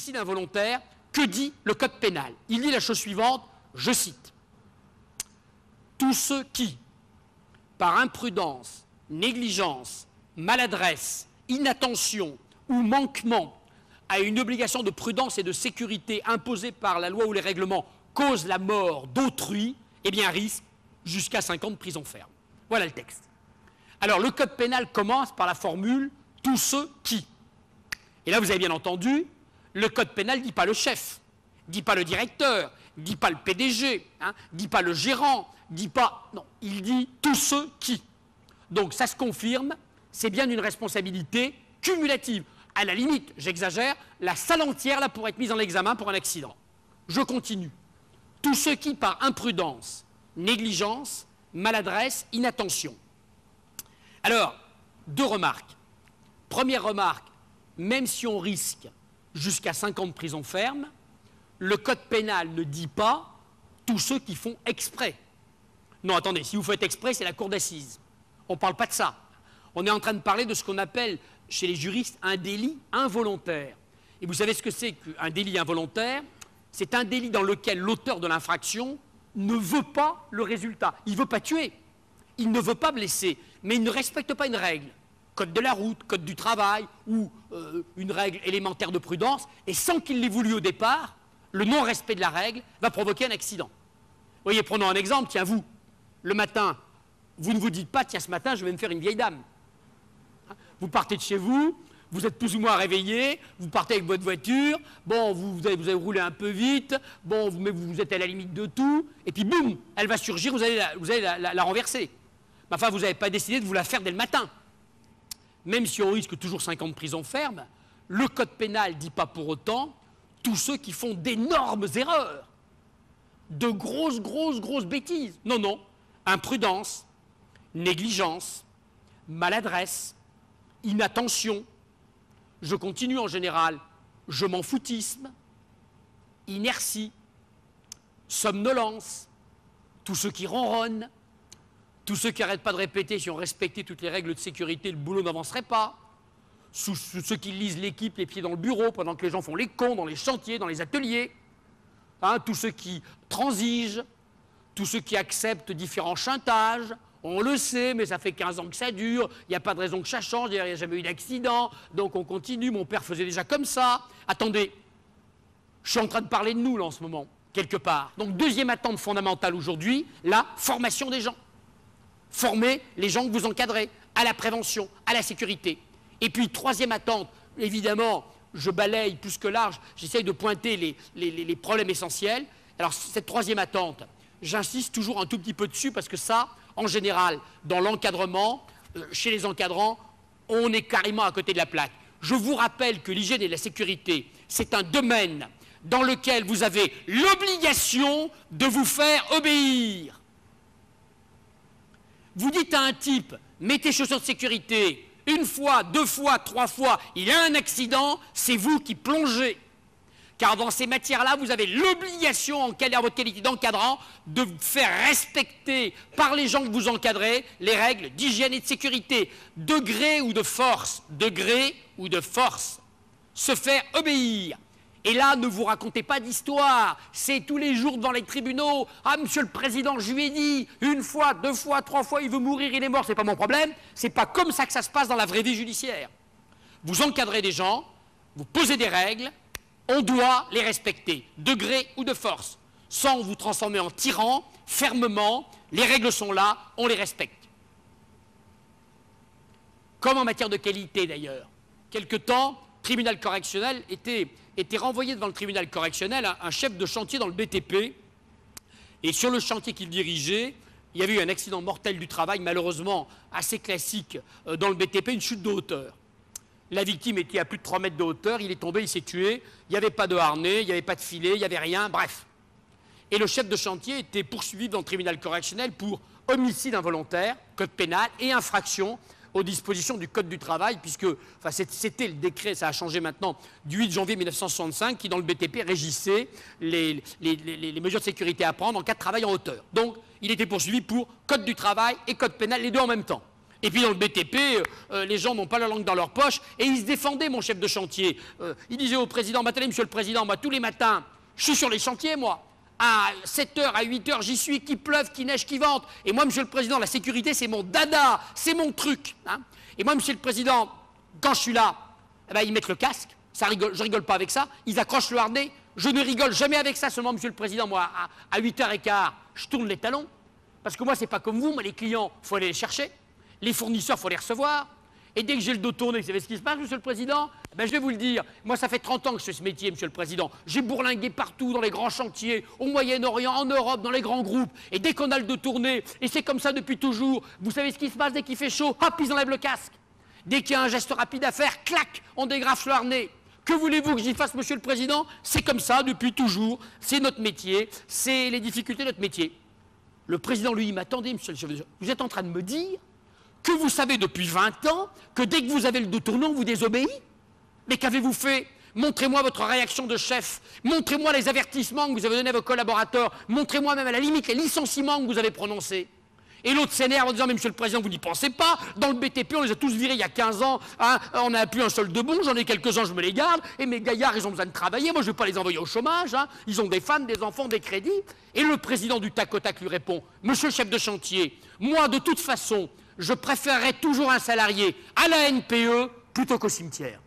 homicide involontaire, que dit le code pénal? Il dit la chose suivante, je cite. Tous ceux qui, par imprudence, négligence, maladresse, inattention ou manquement à une obligation de prudence et de sécurité imposée par la loi ou les règlements, causent la mort d'autrui, eh bien risquent jusqu'à 5 ans de prison ferme. Voilà le texte. Alors le code pénal commence par la formule « tous ceux qui ». Et là, vous avez bien entendu, le code pénal ne dit pas le chef, ne dit pas le directeur, ne dit pas le PDG, ne dit pas le gérant, ne dit pas... Non, il dit tous ceux qui. Donc ça se confirme, c'est bien une responsabilité cumulative. À la limite, j'exagère, la salle entière là pourrait être mise en examen pour un accident. Je continue. Tous ceux qui, par imprudence, négligence, maladresse, inattention. Alors, 2 remarques. Première remarque, même si on risque jusqu'à 5 ans de prison ferme, le code pénal ne dit pas tous ceux qui font exprès. Non, attendez, si vous faites exprès, c'est la cour d'assises. On ne parle pas de ça. On est en train de parler de ce qu'on appelle, chez les juristes, un délit involontaire. Et vous savez ce que c'est qu'un délit involontaire? C'est un délit dans lequel l'auteur de l'infraction ne veut pas le résultat. Il ne veut pas tuer, il ne veut pas blesser, mais il ne respecte pas une règle. Code de la route, code du travail, ou une règle élémentaire de prudence, et sans qu'il l'ait voulu au départ, le non-respect de la règle va provoquer un accident. Vous voyez, prenons un exemple, tiens, vous, le matin, vous ne vous dites pas, tiens, ce matin, je vais me faire une vieille dame. Vous partez de chez vous, vous êtes plus ou moins réveillé, vous partez avec votre voiture, bon, vous avez roulé un peu vite, bon, vous êtes à la limite de tout, et puis boum, elle va surgir, vous allez la renverser. Enfin, vous n'avez pas décidé de vous la faire dès le matin. Même si on risque toujours 5 ans de prison ferme, le code pénal ne dit pas pour autant tous ceux qui font d'énormes erreurs, de grosses bêtises. Non, non, imprudence, négligence, maladresse, inattention, je continue en général, je m'en foutisme, inertie, somnolence, tous ceux qui ronronnent, tous ceux qui n'arrêtent pas de répéter si on respectait toutes les règles de sécurité, le boulot n'avancerait pas, ceux qui lisent l'équipe les pieds dans le bureau pendant que les gens font les cons dans les chantiers, dans les ateliers, tous ceux qui transigent, tous ceux qui acceptent différents chantages. On le sait, mais ça fait 15 ans que ça dure, il n'y a pas de raison que ça change, il n'y a jamais eu d'accident, donc on continue, mon père faisait déjà comme ça. Attendez, je suis en train de parler de nous, là, en ce moment, quelque part. Donc, deuxième attente fondamentale aujourd'hui, la formation des gens. Former les gens que vous encadrez à la prévention, à la sécurité. Et puis, troisième attente, évidemment, je balaye plus que large, j'essaye de pointer les problèmes essentiels. Alors, cette troisième attente, j'insiste toujours un tout petit peu dessus parce que ça, en général, dans l'encadrement, chez les encadrants, on est carrément à côté de la plaque. Je vous rappelle que l'hygiène et la sécurité, c'est un domaine dans lequel vous avez l'obligation de vous faire obéir. Vous dites à un type, mettez chaussures de sécurité, 1 fois, 2 fois, 3 fois, il y a un accident, c'est vous qui plongez. Car dans ces matières-là, vous avez l'obligation, à votre qualité d'encadrant, de faire respecter par les gens que vous encadrez les règles d'hygiène et de sécurité, de gré ou de force, se faire obéir. Et là, ne vous racontez pas d'histoire, c'est tous les jours devant les tribunaux. Ah, monsieur le président, je lui ai dit, 1 fois, 2 fois, 3 fois, il veut mourir, il est mort, c'est pas mon problème. C'est pas comme ça que ça se passe dans la vraie vie judiciaire. Vous encadrez des gens, vous posez des règles, on doit les respecter, de gré ou de force, sans vous transformer en tyran, fermement, les règles sont là, on les respecte. Comme en matière de qualité d'ailleurs. Quelque temps, tribunal correctionnel était renvoyé devant le tribunal correctionnel un chef de chantier dans le BTP, et sur le chantier qu'il dirigeait, il y avait eu un accident mortel du travail, malheureusement assez classique dans le BTP, une chute de hauteur. La victime était à plus de 3 mètres de hauteur, il est tombé, il s'est tué, il n'y avait pas de harnais, il n'y avait pas de filet, il n'y avait rien, bref. Et le chef de chantier était poursuivi dans le tribunal correctionnel pour homicide involontaire, code pénal, et infraction aux dispositions du code du travail, puisque c'était le décret, ça a changé maintenant, du 8 janvier 1965, qui dans le BTP régissait les mesures de sécurité à prendre en cas de travail en hauteur. Donc, il était poursuivi pour code du travail et code pénal, les deux en même temps. Et puis dans le BTP, les gens n'ont pas la langue dans leur poche et ils se défendaient, mon chef de chantier. Il disait au président, attendez, monsieur le président, moi tous les matins, je suis sur les chantiers, moi. À 7h, à 8h, j'y suis, qu'il pleuve, qu'il neige, qu'il vente. Et moi, monsieur le président, la sécurité, c'est mon dada, c'est mon truc. Hein. Et moi, monsieur le président, quand je suis là, eh ben, ils mettent le casque, je rigole pas avec ça, ils accrochent le harnais, je ne rigole jamais avec ça, seulement, monsieur le président, moi, à 8h15, je tourne les talons. Parce que moi, c'est pas comme vous, moi, les clients, il faut aller les chercher. Les fournisseurs, il faut les recevoir. Et dès que j'ai le dos tourné, vous savez ce qui se passe, monsieur le président? Ben, je vais vous le dire. Moi, ça fait 30 ans que je fais ce métier, monsieur le président. J'ai bourlingué partout, dans les grands chantiers, au Moyen-Orient, en Europe, dans les grands groupes. Et dès qu'on a le dos tourné, et c'est comme ça depuis toujours, vous savez ce qui se passe dès qu'il fait chaud? Hop, ils enlèvent le casque. Dès qu'il y a un geste rapide à faire, clac, on dégrafe le harnais. Que voulez-vous que j'y fasse, monsieur le président? C'est comme ça depuis toujours. C'est notre métier. C'est les difficultés de notre métier. Le président, lui, il m'attendait, monsieur le chef. Vous êtes en train de me dire que vous savez depuis 20 ans que dès que vous avez le dos tourné, on vous désobéit? Mais qu'avez-vous fait? Montrez-moi votre réaction de chef. Montrez-moi les avertissements que vous avez donnés à vos collaborateurs. Montrez-moi même à la limite les licenciements que vous avez prononcés. Et l'autre s'énerve en disant, mais monsieur le président, vous n'y pensez pas. Dans le BTP, on les a tous virés il y a 15 ans. Hein, on n'a plus un seul de bon. J'en ai quelques-uns, je me les garde. Et mes gaillards, ils ont besoin de travailler. Moi, je ne vais pas les envoyer au chômage. Hein. Ils ont des femmes, des enfants, des crédits. Et le président du tac au tac lui répond, monsieur le chef de chantier, moi, de toute façon, je préférerais toujours un salarié à la NPE plutôt qu'au cimetière.